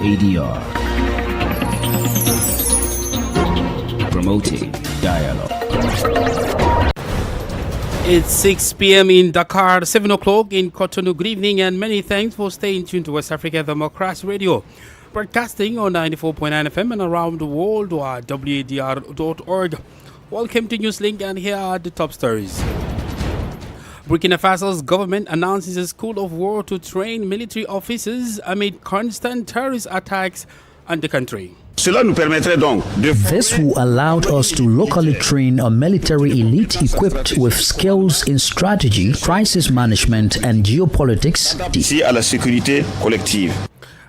WADR, promoting dialogue. It's 6 p.m. in Dakar, 7 o'clock in Cotonou. Good evening and many thanks for staying tuned to West Africa Democracy Radio. Broadcasting on 94.9 FM and around the world at wadr.org. Welcome to Newslink, and here are the top stories. Burkina Faso's government announces a school of war to train military officers amid constant terrorist attacks on the country. This will allow us to locally train a military elite equipped with skills in strategy, crisis management, and geopolitics.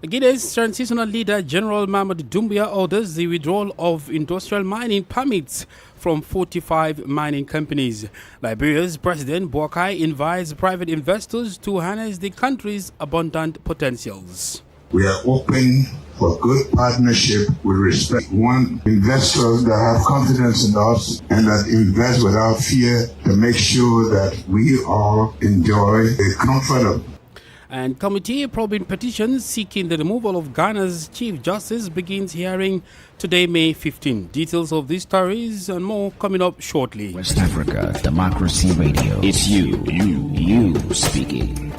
Guinea's transitional leader, General Mamadou Doumbouya, orders the withdrawal of industrial mining permits from 45 mining companies. Liberia's President Boakai invites private investors to harness the country's abundant potentials. We are open for good partnership with respect. We want investors that have confidence in us and that invest without fear to make sure that we all enjoy the comfort of. And committee probing petitions seeking the removal of Ghana's Chief Justice begins hearing today, May 15. Details of these stories and more coming up shortly. West Africa Democracy Radio. It's you speaking.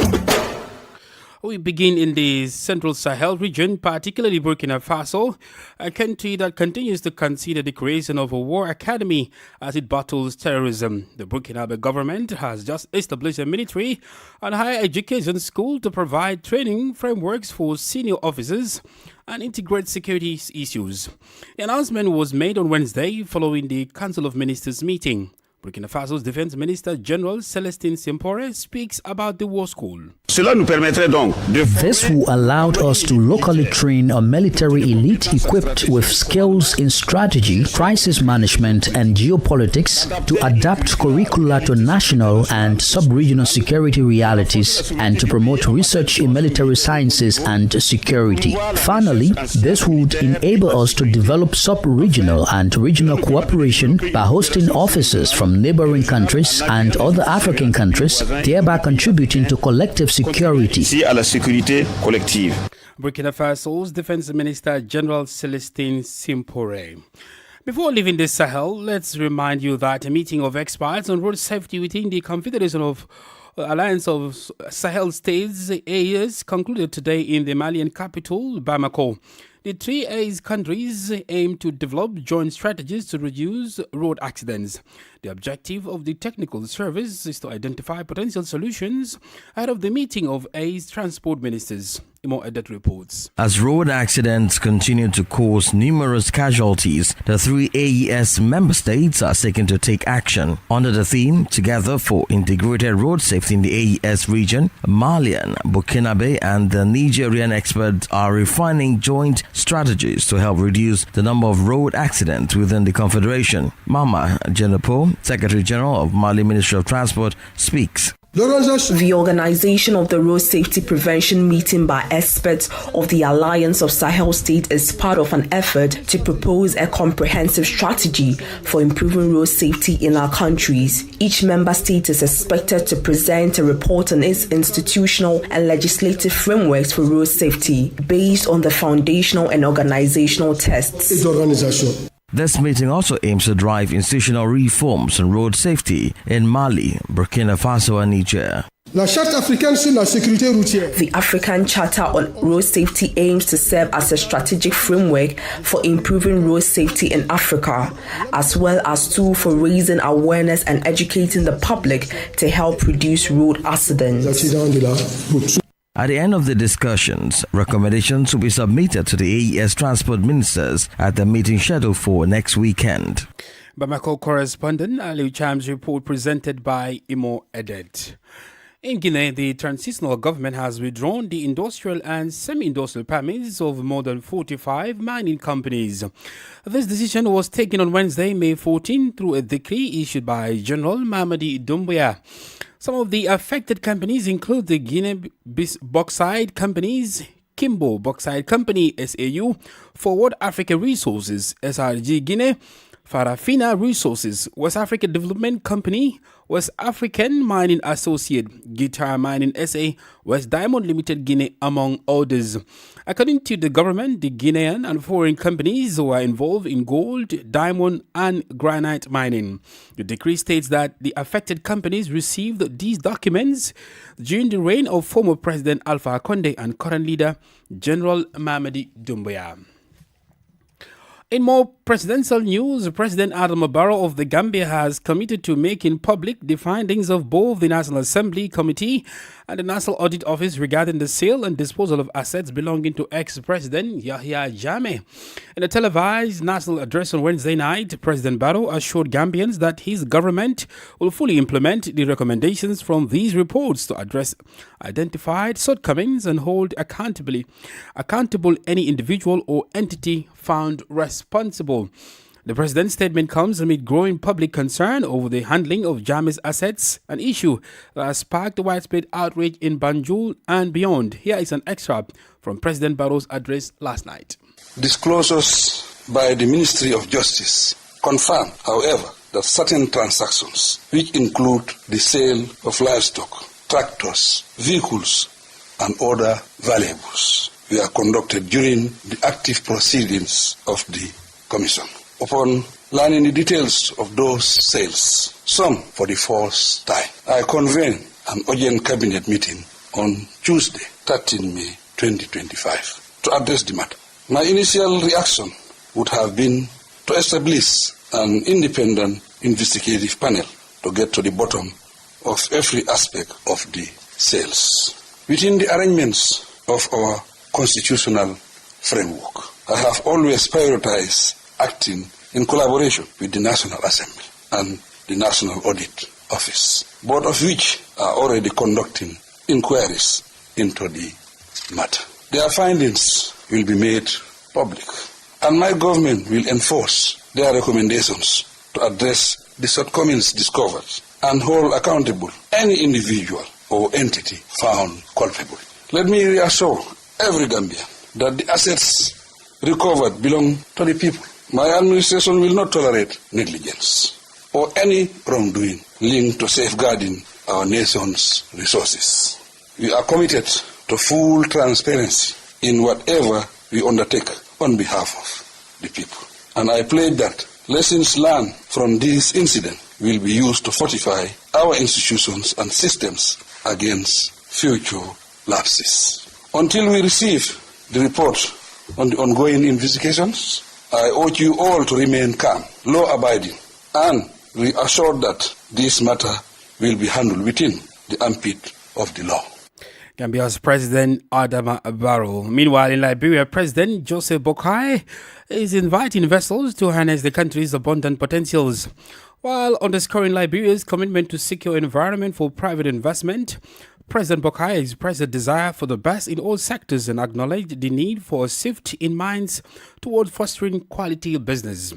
We begin in the Central Sahel region, particularly Burkina Faso, a country that continues to consider the creation of a war academy as it battles terrorism. The Burkinabe government has just established a military and higher education school to provide training frameworks for senior officers and integrate security issues. The announcement was made on Wednesday following the Council of Ministers meeting. Burkina Faso's Defense Minister General Celestin Simpore speaks about the war school. This will allow us to locally train a military elite equipped with skills in strategy, crisis management, and geopolitics to adapt curricula to national and sub-regional security realities and to promote research in military sciences and security. Finally, this would enable us to develop sub-regional and regional cooperation by hosting officers from neighboring countries and other African countries, thereby contributing to collective security. Burkina Faso's Defense Minister General Celestin Simpore. Before leaving the Sahel, let's remind you that a meeting of experts on road safety within the Confederation of Alliance of Sahel States AES concluded today in the Malian capital, Bamako. The three AES countries aim to develop joint strategies to reduce road accidents. The objective of the technical service is to identify potential solutions ahead of the meeting of AES transport ministers. More edit reports. As road accidents continue to cause numerous casualties, the three AES member states are seeking to take action. Under the theme, Together for Integrated Road Safety in the AES region, Malian, Burkinabe and the Nigerian experts are refining joint strategies to help reduce the number of road accidents within the Confederation. Mama Jenepo, Secretary General of Mali Ministry of Transport, speaks. The organization of the Road Safety Prevention Meeting by experts of the Alliance of Sahel States is part of an effort to propose a comprehensive strategy for improving road safety in our countries. Each member state is expected to present a report on its institutional and legislative frameworks for road safety based on the foundational and organizational tests. This meeting also aims to drive institutional reforms on road safety in Mali, Burkina Faso and Niger. The African Charter on Road Safety aims to serve as a strategic framework for improving road safety in Africa, as well as tool for raising awareness and educating the public to help reduce road accidents. At the end of the discussions, recommendations will be submitted to the AES transport ministers at the meeting scheduled for next weekend. Bamako correspondent Ali Cham's report presented by Imo Edet. In Guinea, the transitional government has withdrawn the industrial and semi-industrial permits of more than 45 mining companies. This decision was taken on Wednesday, May 14, through a decree issued by General Mamadi Doumbouya. Some of the affected companies include the Guinea Bauxite Companies, Kimbo Bauxite Company SAU, Forward Africa Resources SRG Guinea, Farafina Resources, West Africa Development Company, West African Mining Associate, Guitar Mining SA, West Diamond Limited Guinea, among others. According to the government, the Guinean and foreign companies were involved in gold, diamond, and granite mining. The decree states that the affected companies received these documents during the reign of former President Alpha Condé and current leader General Mamadi Doumbouya. In more presidential news, President Adama Barrow of the Gambia has committed to making public the findings of both the National Assembly Committee and the National Audit Office regarding the sale and disposal of assets belonging to ex-President Yahya Jammeh. In a televised national address on Wednesday night, President Barrow assured Gambians that his government will fully implement the recommendations from these reports to address identified shortcomings and hold accountable any individual or entity found responsible. The president's statement comes amid growing public concern over the handling of Jammeh's assets, an issue that has sparked widespread outrage in Banjul and beyond. Here is an extract from President Barrow's address last night. Disclosures by the Ministry of Justice confirm, however, that certain transactions, which include the sale of livestock, tractors, vehicles, and other valuables, were conducted during the active proceedings of the Commission. Upon learning the details of those sales, some for the first time, I convened an urgent cabinet meeting on Tuesday, 13 May 2025, to address the matter. My initial reaction would have been to establish an independent investigative panel to get to the bottom of every aspect of the sales. Within the arrangements of our constitutional framework, I have always prioritized acting in collaboration with the National Assembly and the National Audit Office, both of which are already conducting inquiries into the matter. Their findings will be made public, and my government will enforce their recommendations to address the shortcomings discovered and hold accountable any individual or entity found culpable. Let me reassure every Gambian that the assets recovered belong to the people. My administration will not tolerate negligence or any wrongdoing linked to safeguarding our nation's resources. We are committed to full transparency in whatever we undertake on behalf of the people. And I pledge that lessons learned from this incident will be used to fortify our institutions and systems against future lapses. Until we receive the report on the ongoing investigations, I urge you all to remain calm, law-abiding, and reassured that this matter will be handled within the ambit of the law. Gambia's President Adama Barrow. Meanwhile, in Liberia, President Joseph Boakai is inviting investors to harness the country's abundant potentials. While underscoring Liberia's commitment to secure environment for private investment, President Boakai expressed a desire for the best in all sectors and acknowledged the need for a shift in minds toward fostering quality business.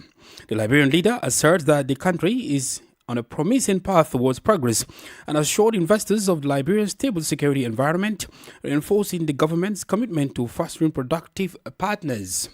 The Liberian leader asserts that the country is on a promising path towards progress and assured investors of Liberia's stable security environment, reinforcing the government's commitment to fostering productive partners.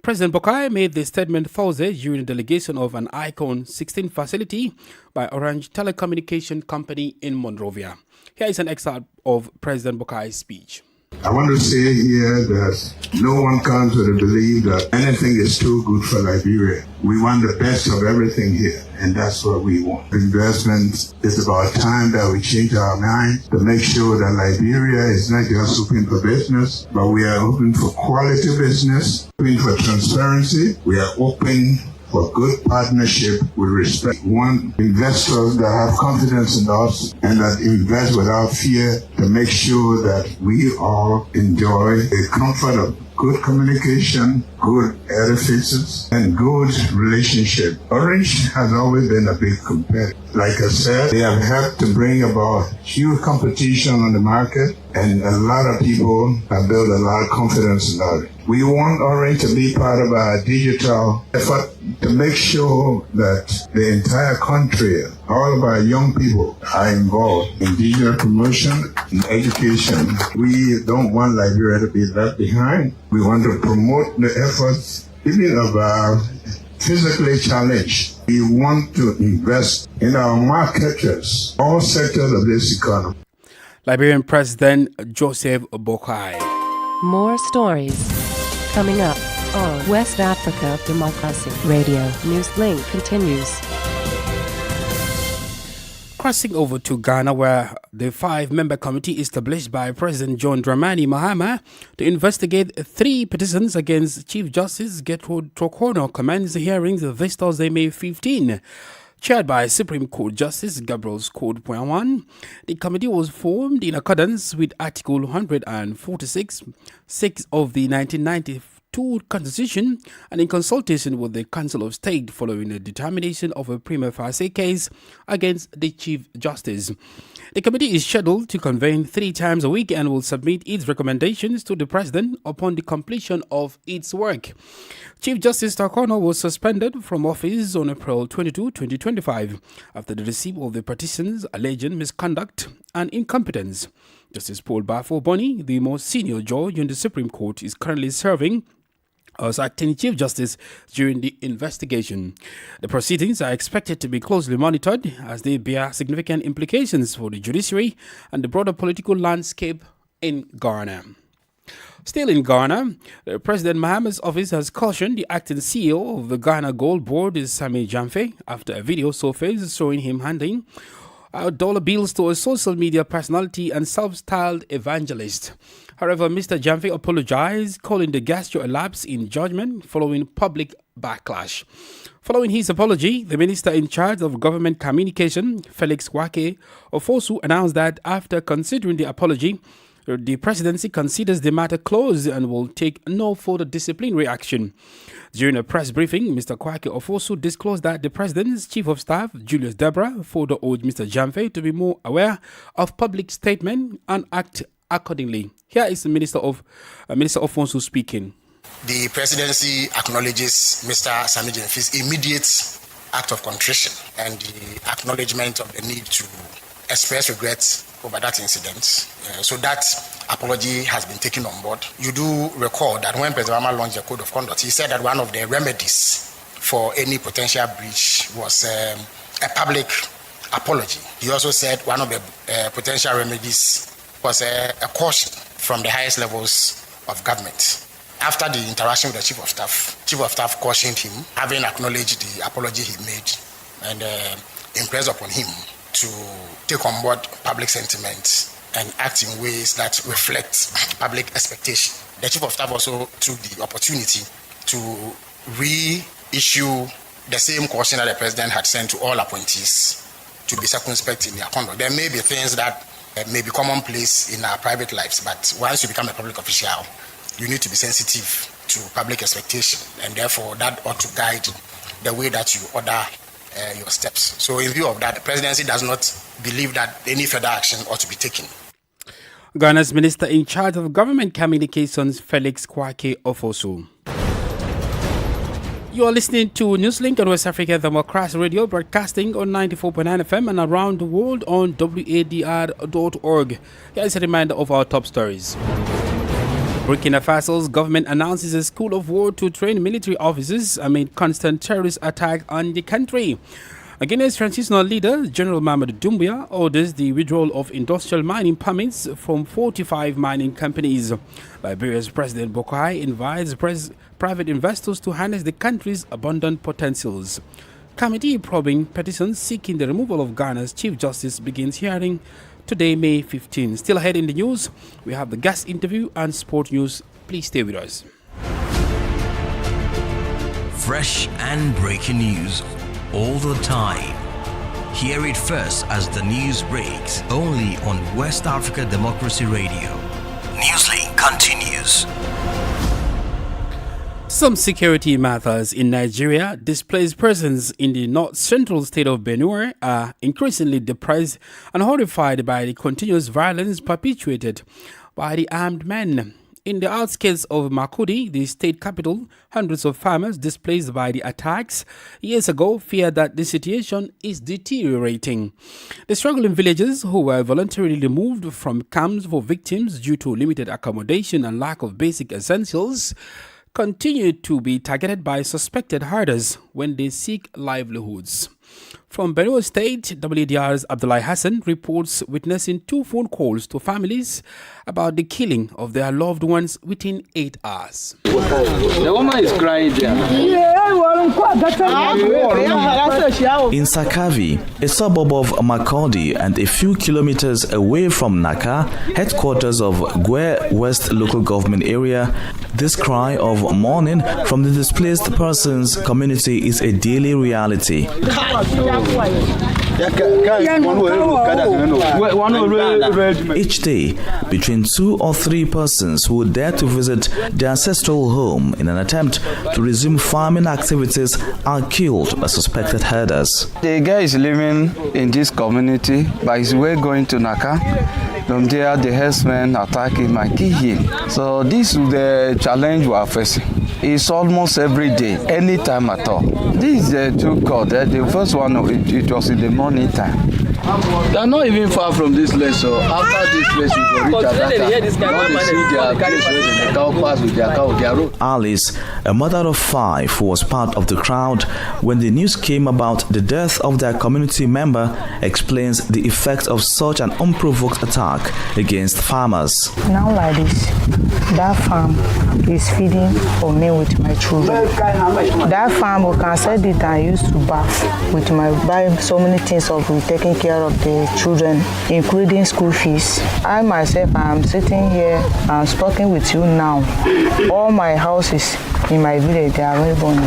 President Boakai made the statement Thursday during the delegation of an Icon 16 facility by Orange Telecommunication Company in Monrovia. Here is an excerpt of President Boakai's speech. I want to say here that no one comes with a belief that anything is too good for Liberia. We want the best of everything here, and that's what we want. Investment is about time that we change our mind to make sure that Liberia is not just open for business, but we are open for quality business, open for transparency. We are open for good partnership with respect. We want investors that have confidence in us and that invest without fear to make sure that we all enjoy the comfort of good communication, good edifices, and good relationship. Orange has always been a big competitor. Like I said, they have helped to bring about huge competition on the market, and a lot of people have built a lot of confidence in Orange. We want Orange to be part of our digital effort to make sure that the entire country, all of our young people are involved in digital promotion and education. We don't want Liberia to be left behind. We want to promote the efforts even of our physically challenged. We want to invest in our marketers, all sectors of this economy. Liberian President Joseph Boakai. More stories coming up on West Africa Democracy Radio. Newslink continues. Crossing over to Ghana, where the 5-member committee established by President John Dramani Mahama to investigate 3 petitions against Chief Justice Gertrude Trokono commenced hearings this Thursday, May 15. Chaired by Supreme Court Justice Gabriel Scott-Poyawan, the committee was formed in accordance with Article 146, 6 of the 1992 Constitution and in consultation with the Council of State following the determination of a prima facie case against the Chief Justice. The committee is scheduled to convene 3 times a week and will submit its recommendations to the President upon the completion of its work. Chief Justice Trokono was suspended from office on April 22, 2025 after the receipt of the petitions alleging misconduct and incompetence. Justice Paul Bafo Boni, the most senior judge in the Supreme Court, is currently serving as acting Chief Justice during the investigation. The proceedings are expected to be closely monitored as they bear significant implications for the judiciary and the broader political landscape in Ghana. Still in Ghana, President Mahama's office has cautioned the acting CEO of the Ghana Gold Board, Sammy Jamfe, after a video surfaced showing him handing out dollar bills to a social media personality and self-styled evangelist. However, Mr. Jamfe apologized, calling the gesture a lapse in judgment following public backlash. Following his apology, the minister in charge of government communication, Felix Kwake Ofosu, announced that after considering the apology, the presidency considers the matter closed and will take no further disciplinary action. During a press briefing, Mr. Kwake Ofosu disclosed that the president's chief of staff, Julius Debra, further urged Mr. Jamfe to be more aware of public statement and act accordingly. Here is the Minister Ofosu speaking. The presidency acknowledges Mr. Sammy Jamfe's immediate act of contrition and the acknowledgement of the need to express regret over that incident. So that apology has been taken on board. You do recall that when President Obama launched the Code of Conduct, he said that one of the remedies for any potential breach was a public apology. He also said one of the potential remedies was a caution from the highest levels of government. After the interaction with the Chief of Staff cautioned him, having acknowledged the apology he made and impressed upon him to take on board public sentiment and act in ways that reflect public expectation. The Chief of Staff also took the opportunity to reissue the same caution that the President had sent to all appointees to be circumspect in their conduct. There may be things that may be commonplace in our private lives, but once you become a public official, you need to be sensitive to public expectation, and therefore that ought to guide the way that you order your steps. So in view of that, the presidency does not believe that any further action ought to be taken. Ghana's Minister in charge of Government Communications, Felix Kwake Ofosu. You are listening to Newslink on West Africa Democracy Radio, broadcasting on 94.9 FM and around the world on wadr.org. Here is a reminder of our top stories. Burkina Faso's government announces a school of war to train military officers amid constant terrorist attack on the country. Guinea's transitional leader, General Mamadou Doumbouya, orders the withdrawal of industrial mining permits from 45 mining companies. Liberia's President Boakai invites private investors to harness the country's abundant potentials. Committee probing petitions seeking the removal of Ghana's Chief Justice begins hearing today, May 15. Still ahead in the news, we have the guest interview and sport news. Please stay with us. Fresh and breaking news all the time. Hear it first as the news breaks, only on West Africa Democracy Radio. Newslink continues. Some security matters in Nigeria. Displaced persons in the north-central state of Benue are increasingly depressed and horrified by the continuous violence perpetuated by the armed men. In the outskirts of Makurdi, the state capital, hundreds of farmers displaced by the attacks years ago fear that the situation is deteriorating. The struggling villagers who were voluntarily removed from camps for victims due to limited accommodation and lack of basic essentials continue to be targeted by suspected herders when they seek livelihoods. From Benue State, WDR's Abdullahi Hassan reports witnessing 2 phone calls to families about the killing of their loved ones within 8 hours. The woman is crying there. In Sakavi, a suburb of Makurdi and a few kilometers away from Dakar, headquarters of Gwe West local government area, this cry of mourning from the displaced persons community is a daily reality. Each day, between 2 or 3 persons who dare to visit their ancestral home in an attempt to resume farming activities are killed by suspected herders. The guy is living in this community, but his way going to Naka. From there, the herdsmen attack him and kill him. So this is the challenge we are facing. It's almost every day, any time at all. This is the 2 calls. The first one, it was in the morning time. They are not even far from this place, so after this place, we will reach Alice, a mother of 5 who was part of the crowd when the news came about the death of their community member, explains the effect of such an unprovoked attack against farmers. Now like this, that farm is feeding for me with my children. That farm, we can say that I used to bath with buy so many things of taking care of the children, including school fees. I myself, am sitting here and speaking with you now. All my houses in my village, they are very burned.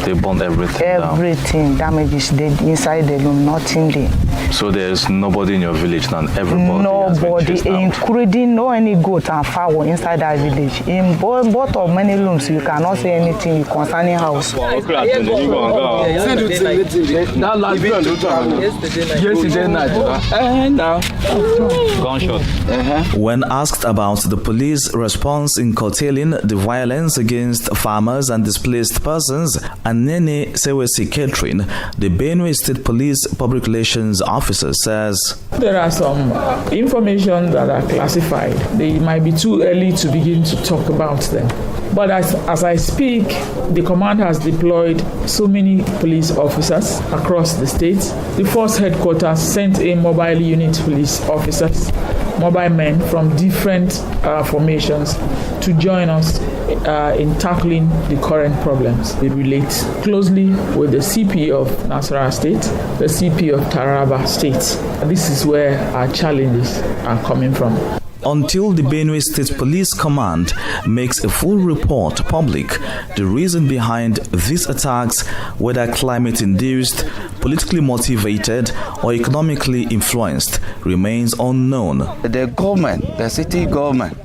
They burned everything down. Everything damages inside the room, nothing there. So there is nobody in your village now. Everybody. Nobody, including no any goat and fowl inside that village. In both of many rooms, you cannot say anything concerning house. Yesterday night. Gunshot. When asked about the police response in curtailing the violence against farmers and displaced persons, Anene Sewesi Catherine, the Benue State Police Public Relations Officer, says there are some information that are classified. They might be too early to begin to talk about them. But as I speak, the command has deployed so many police officers across the state. The force headquarters sent a mobile unit police officers, mobile men from different formations to join us in tackling the current problems. It relates closely with the CP of Nasarawa State, the CP of Taraba State. This is where our challenges are coming from. Until the Benue State Police Command makes a full report public, the reason behind these attacks, whether climate-induced, politically motivated, or economically influenced, remains unknown. The government, the city government,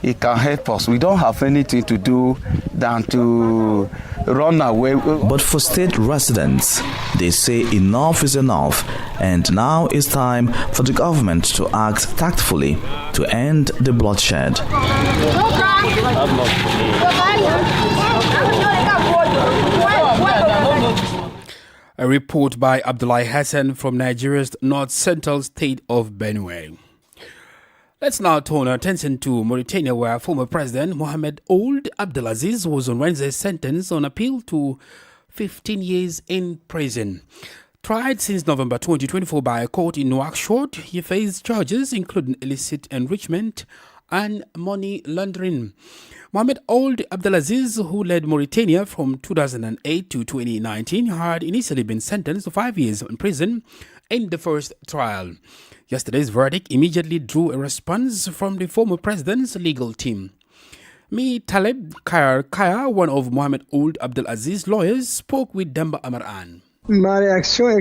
it can help us. We don't have anything to do than to run away. But for state residents, they say enough is enough, and now it's time for the government to act tactfully to end the bloodshed. A report by Abdullahi Hassan from Nigeria's north-central state of Benue. Let's now turn our attention to Mauritania, where former President Mohamed Ould Abdelaziz was on Wednesday sentenced on appeal to 15 years in prison. Tried since November 2024 by a court in Nouakchott, he faced charges including illicit enrichment and money laundering. Mohamed Ould Abdelaziz, who led Mauritania from 2008 to 2019, had initially been sentenced to 5 years in prison in the first trial. Yesterday's verdict immediately drew a response from the former president's legal team. Taleb Kaya, one of Mohamed Ould Abdelaziz's lawyers, spoke with Demba Amaran. My reaction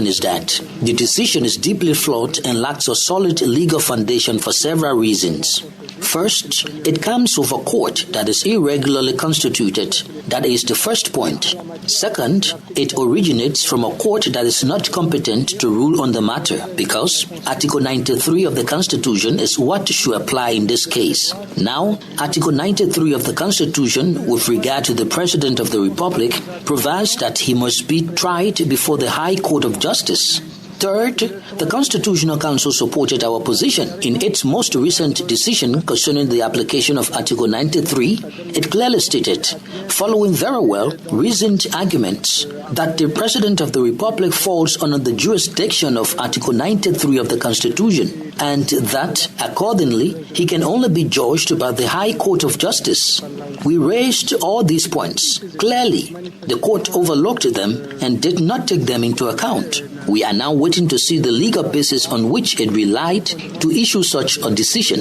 is that the decision is deeply flawed and lacks a solid legal foundation for several reasons. First, it comes with a court that is irregularly constituted. That is the first point. Second, it originates from a court that is not competent to rule on the matter because Article 93 of the Constitution is what should apply in this case. Now, Article 93 of the Constitution, with regard to the President of the Republic, provides that he must be tried before the High Court of Justice. Third, the Constitutional Council supported our position. In its most recent decision concerning the application of Article 93, it clearly stated, following very well reasoned arguments, that the President of the Republic falls under the jurisdiction of Article 93 of the Constitution, and that, accordingly, he can only be judged by the High Court of Justice. We raised all these points. Clearly, the court overlooked them and did not take them into account. We are now waiting to see the legal basis on which it relied to issue such a decision.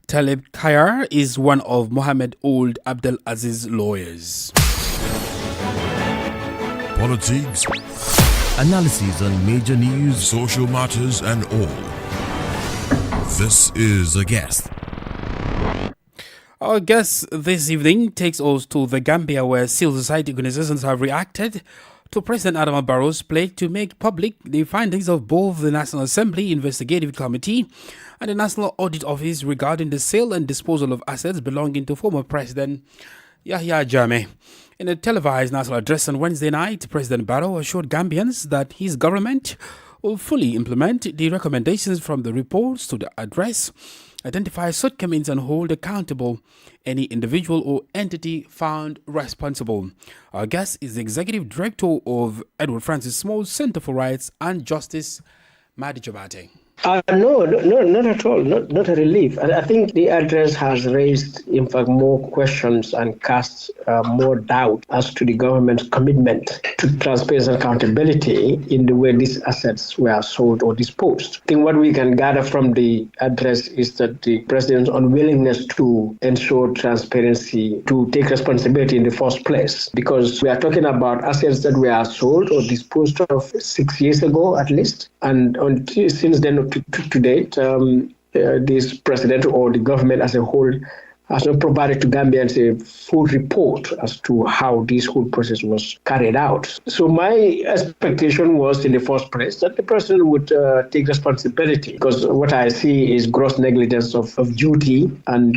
Talib Kayar is one of Mohammed Ould Abdel Aziz's lawyers. Politics, analysis on major news, social matters, and all. This is A Guest. Our guest this evening takes us to the Gambia, where civil society organizations have reacted to President Adama Barrow's pledge to make public the findings of both the National Assembly Investigative Committee and the National Audit Office regarding the sale and disposal of assets belonging to former President Yahya Jammeh. In a televised national address on Wednesday night, President Barrow assured Gambians that his government will fully implement the recommendations from the reports to the address, identify shortcomings and hold accountable any individual or entity found responsible. Our guest is the Executive Director of Edward Francis Small Center for Rights and Justice, Madi Jabate. No, not at all. Not a relief. I think the address has raised, in fact, more questions and cast more doubt as to the government's commitment to transparency and accountability in the way these assets were sold or disposed. I think what we can gather from the address is that the president's unwillingness to ensure transparency, to take responsibility in the first place, because we are talking about assets that were sold or disposed of 6 years ago at least, and since then to date, this president or the government as a whole has not provided to Gambians a full report as to how this whole process was carried out. So my expectation was, in the first place, that the president would take responsibility, because what I see is gross negligence of duty, and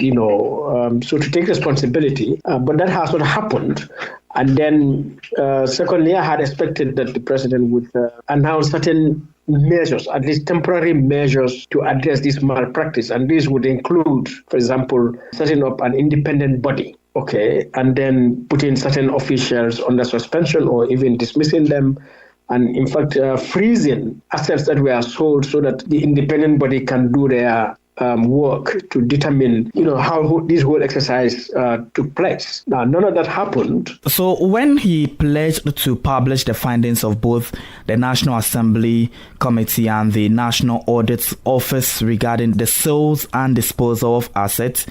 so to take responsibility. But that has not happened. And then, secondly, I had expected that the president would announce certain measures, at least temporary measures, to address this malpractice. And this would include, for example, setting up an independent body, and then putting certain officials under suspension or even dismissing them, and in fact, freezing assets that were sold so that the independent body can do their work to determine, how this whole exercise took place. Now, none of that happened. So when he pledged to publish the findings of both the National Assembly Committee and the National Audit Office regarding the sales and disposal of assets,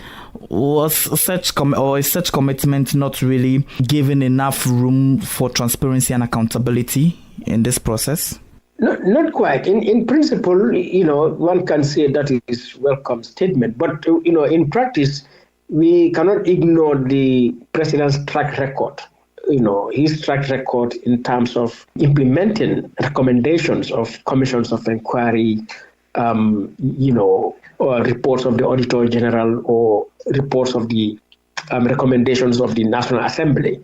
was such commitment not really giving enough room for transparency and accountability in this process? Not quite. In principle, one can say that is a welcome statement. But, in practice, we cannot ignore the president's track record. His track record in terms of implementing recommendations of commissions of inquiry, or reports of the Auditor General, or reports of the recommendations of the National Assembly.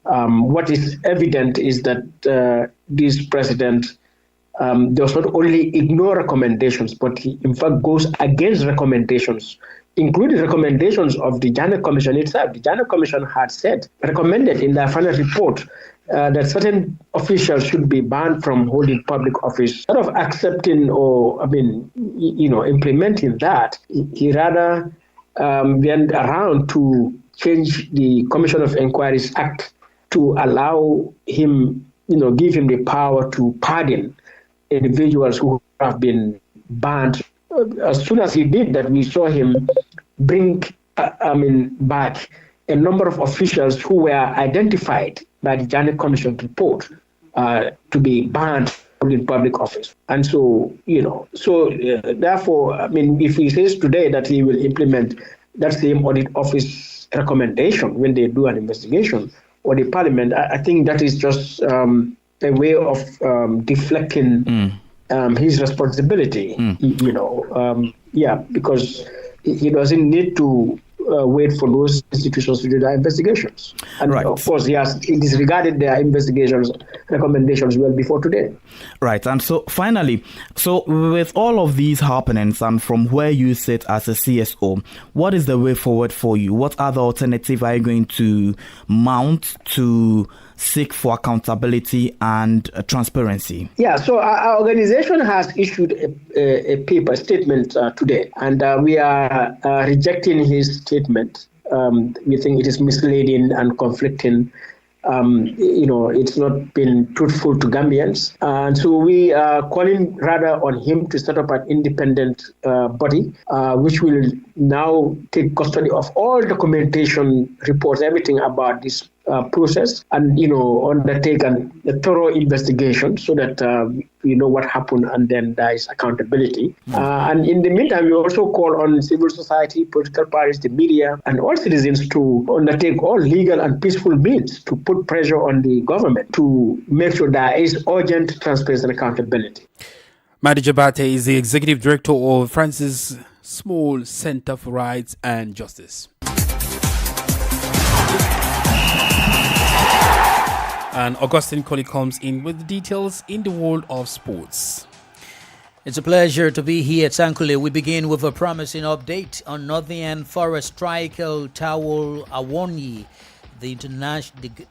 What is evident is that this president does not only ignore recommendations, but he in fact goes against recommendations, including recommendations of the Jammeh Commission itself. The Jammeh Commission had recommended in their final report that certain officials should be banned from holding public office. Instead of accepting or, implementing that, he rather went around to change the Commission of Inquiries Act to allow him, give him the power to pardon individuals who have been banned. As soon as he did that, we saw him bring back a number of officials who were identified by the Janet Commission report to be banned in public office. And so, therefore, I mean, if he says today that he will implement that same audit office recommendation when they do an investigation or the parliament, I think that is just a way of deflecting his responsibility, because he doesn't need to wait for those institutions to do their investigations. And of course, he disregarded their investigations recommendations well before today. Right. And so finally, with all of these happenings and from where you sit as a CSO, what is the way forward for you? What other alternative are you going to mount to seek for accountability and transparency? Yeah, so our organization has issued a paper statement today, and we are rejecting his statement. We think it is misleading and conflicting. It's not been truthful to Gambians. And so we are calling rather on him to set up an independent body, which will now take custody of all documentation, reports, everything about this process, and undertake a thorough investigation so that we know what happened, and then there is accountability. And in the meantime, we also call on civil society, political parties, the media, and all citizens to undertake all legal and peaceful means to put pressure on the government to make sure there is urgent transparency and accountability. Madi Jabate is the executive director of Francis Small Center for Rights and Justice. And Augustine Colley comes in with the details in the world of sports. It's a pleasure to be here, Tsankule. We begin with a promising update on Nottingham Forest striker Tawul Awoniyi. The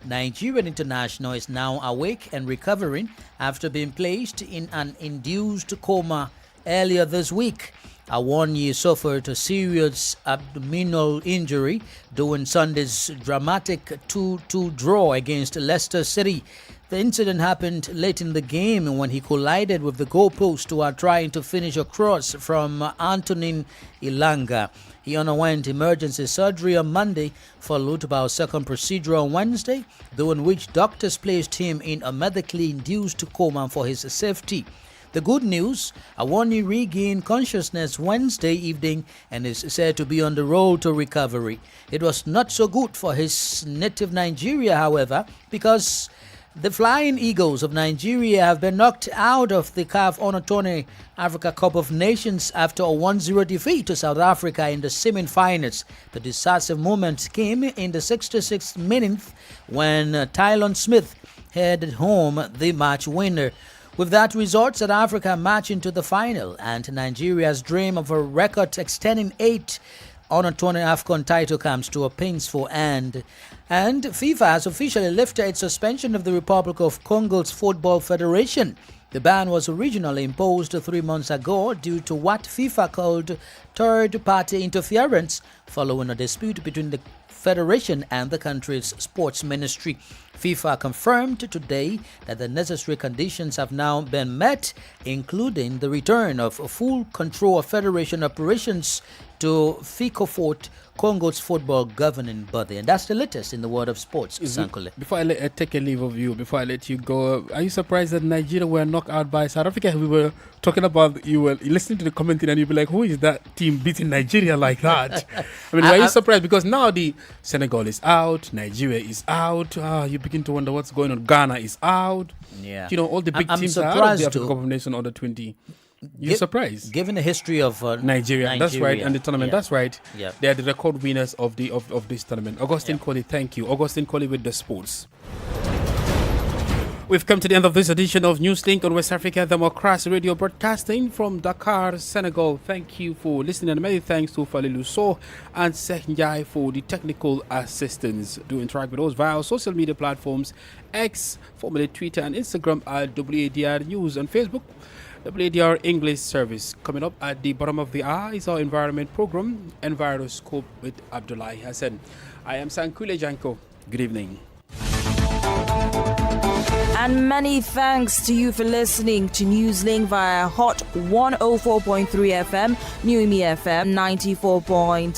Nigerian international is now awake and recovering after being placed in an induced coma earlier this week. Awoniyi suffered a serious abdominal injury during Sunday's dramatic 2-2 draw against Leicester City. The incident happened late in the game when he collided with the goalpost while trying to finish a cross from Antonin Ilanga. He underwent emergency surgery on Monday, followed by a second procedure on Wednesday, during which doctors placed him in a medically induced coma for his safety. The good news, Awoniyi regained consciousness Wednesday evening and is said to be on the road to recovery. It was not so good for his native Nigeria, however, because the Flying Eagles of Nigeria have been knocked out of the CAF Under-20 Africa Cup of Nations after a 1-0 defeat to South Africa in the semi-finals. The decisive moment came in the 66th minute when Tylon Smith headed home the match winner. With that result, South Africa march into the final, and Nigeria's dream of a record extending 8 Under-20 AFCON title comes to a painful end. And FIFA has officially lifted its suspension of the Republic of Congo's Football Federation. The ban was originally imposed 3 months ago due to what FIFA called third-party interference following a dispute between the federation and the country's sports ministry. FIFA confirmed today that the necessary conditions have now been met, including the return of full control of federation operations to FICOFORT, Congo's football governing body. And that's the latest in the world of sports, Sankole. Before I take a leave of you, before I let you go, are you surprised that Nigeria were knocked out by South Africa? We were talking about, you were listening to the commenting and you'd be like, who is that team beating Nigeria like that? I mean, were you surprised? Because now the Senegal is out, Nigeria is out. You begin to wonder what's going on. Ghana is out. Yeah. All the big teams are out of the African Cup of Nations under 20. You're surprised? Given the history of Nigeria, that's right, and the tournament, that's right. Yeah. They are the record winners of this tournament. Augustine Colley, thank you. Augustine Colley with the sports. We've come to the end of this edition of Newslink on West Africa Democracy Radio, broadcasting from Dakar, Senegal. Thank you for listening, and many thanks to Falilu So and Sekhnjai for the technical assistance. Do interact with us via our social media platforms, X, formerly Twitter, and Instagram at WADR News, and Facebook, WADR English Service. Coming up at the bottom of the hour is our environment program, Enviroscope with Abdullahi Hassan. I am Sankule Janko. Good evening. And many thanks to you for listening to Newslink via Hot 104.3 FM, New Me FM 94.0,